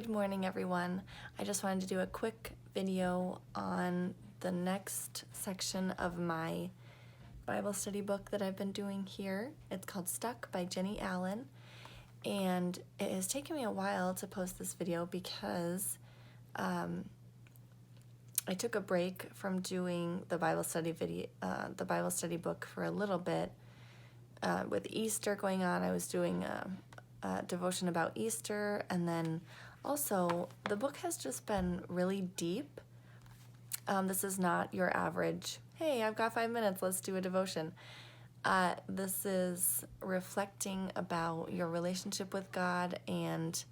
Good morning, everyone. I just wanted to do a quick video on the next section of my Bible study book that I've been doing here. It's called Stuck by Jenny Allen, and it has taken me a while to post this video because I took a break from doing the Bible study book for a little bit. With Easter going on, I was doing a devotion about Easter, and then also the book has just been really deep. This is not your average, hey, I've got 5 minutes, let's do a devotion. This is reflecting about your relationship with God and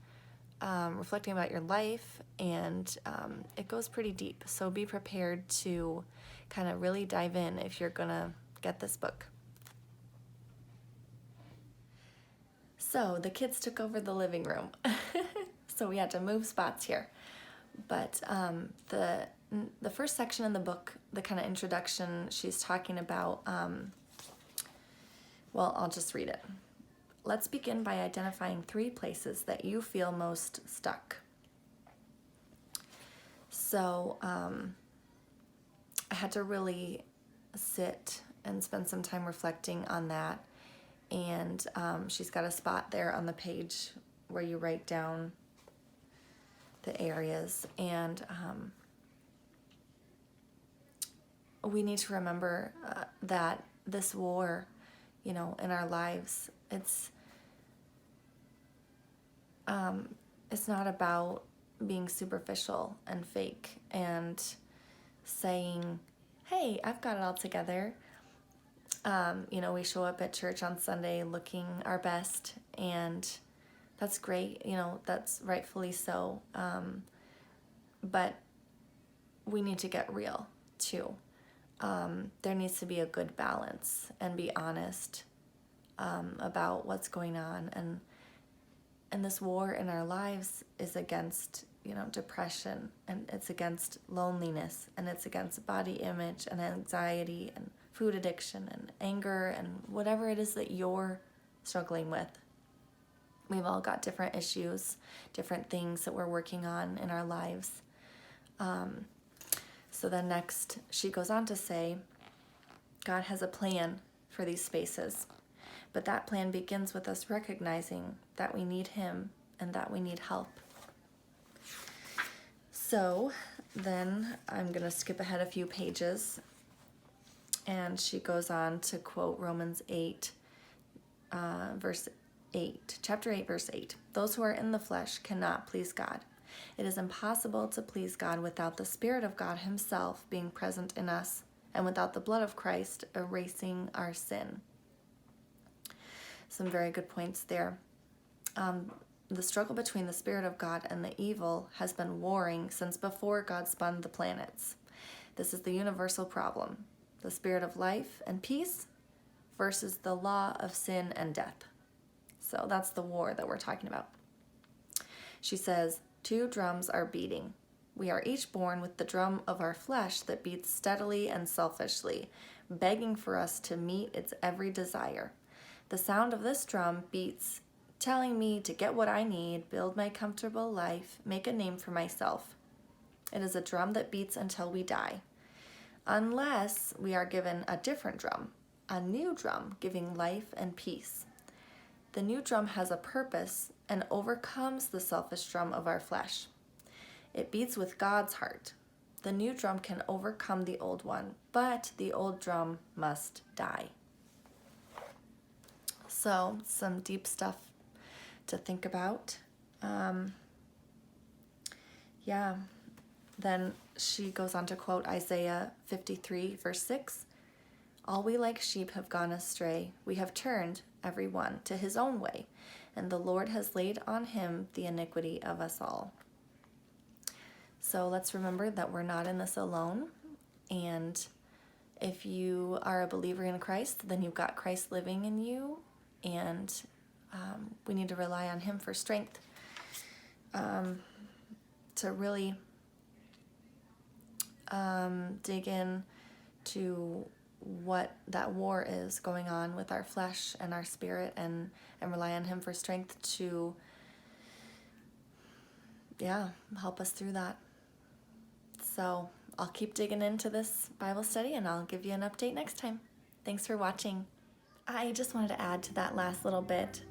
reflecting about your life, and it goes pretty deep. So be prepared to kind of really dive in if you're gonna get this book. So the kids took over the living room, so we had to move spots here. But the first section in the book, the kind of introduction, she's talking about, well, I'll just read it. Let's begin by identifying 3 places that you feel most stuck. So I had to really sit and spend some time reflecting on that. And she's got a spot there on the page where you write down the areas. And we need to remember that this war, in our lives, it's not about being superficial and fake and saying, hey, I've got it all together. We show up at church on Sunday looking our best, and that's great, that's rightfully so. But we need to get real too. There needs to be a good balance and be honest about what's going on. And this war in our lives is against, depression, and it's against loneliness, and it's against body image and anxiety and food addiction and anger and whatever it is that you're struggling with. We've all got different issues, different things that we're working on in our lives. So then next, she goes on to say, God has a plan for these spaces, but that plan begins with us recognizing that we need Him and that we need help. So then I'm going to skip ahead a few pages, and she goes on to quote Romans 8, verse 8, chapter 8, verse 8. Those who are in the flesh cannot please God. It is impossible to please God without the Spirit of God Himself being present in us, and without the blood of Christ erasing our sin. Some very good points there. The struggle between the Spirit of God and the evil has been warring since before God spun the planets. This is the universal problem. The spirit of life and peace versus the law of sin and death. So that's the war that we're talking about. She says, 2 drums are beating. We are each born with the drum of our flesh that beats steadily and selfishly, begging for us to meet its every desire. The sound of this drum beats, telling me to get what I need, build my comfortable life, make a name for myself. It is a drum that beats until we die. Unless we are given a different drum, a new drum giving life and peace. The new drum has a purpose and overcomes the selfish drum of our flesh. It beats with God's heart. The new drum can overcome the old one, but the old drum must die. So, some deep stuff to think about. Then she goes on to quote Isaiah 53, verse 6. All we like sheep have gone astray. We have turned, every one, to his own way, and the Lord has laid on him the iniquity of us all. So let's remember that we're not in this alone. And if you are a believer in Christ, then you've got Christ living in you, and we need to rely on Him for strength to really dig in to what that war is going on with our flesh and our spirit, and rely on Him for strength to yeah, help us through that. So I'll keep digging into this Bible study and I'll give you an update next time. Thanks for watching. I just wanted to add to that last little bit.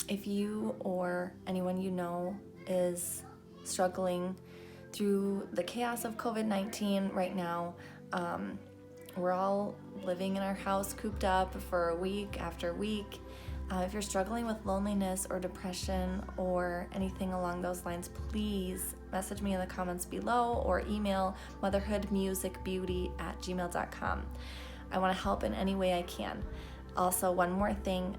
If you or anyone you know is struggling through the chaos of COVID-19 right now, we're all living in our house cooped up for a week after week. If you're struggling with loneliness or depression or anything along those lines, please message me in the comments below or email motherhoodmusicbeauty@gmail.com. I want to help in any way I can. Also, one more thing,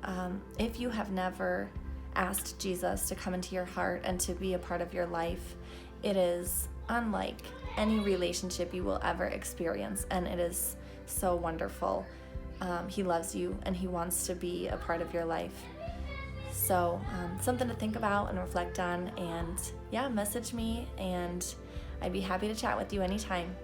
if you have never asked Jesus to come into your heart and to be a part of your life, it is unlike any relationship you will ever experience, and it is so wonderful. He loves you and he wants to be a part of your life. So something to think about and reflect on, and yeah, message me and I'd be happy to chat with you anytime.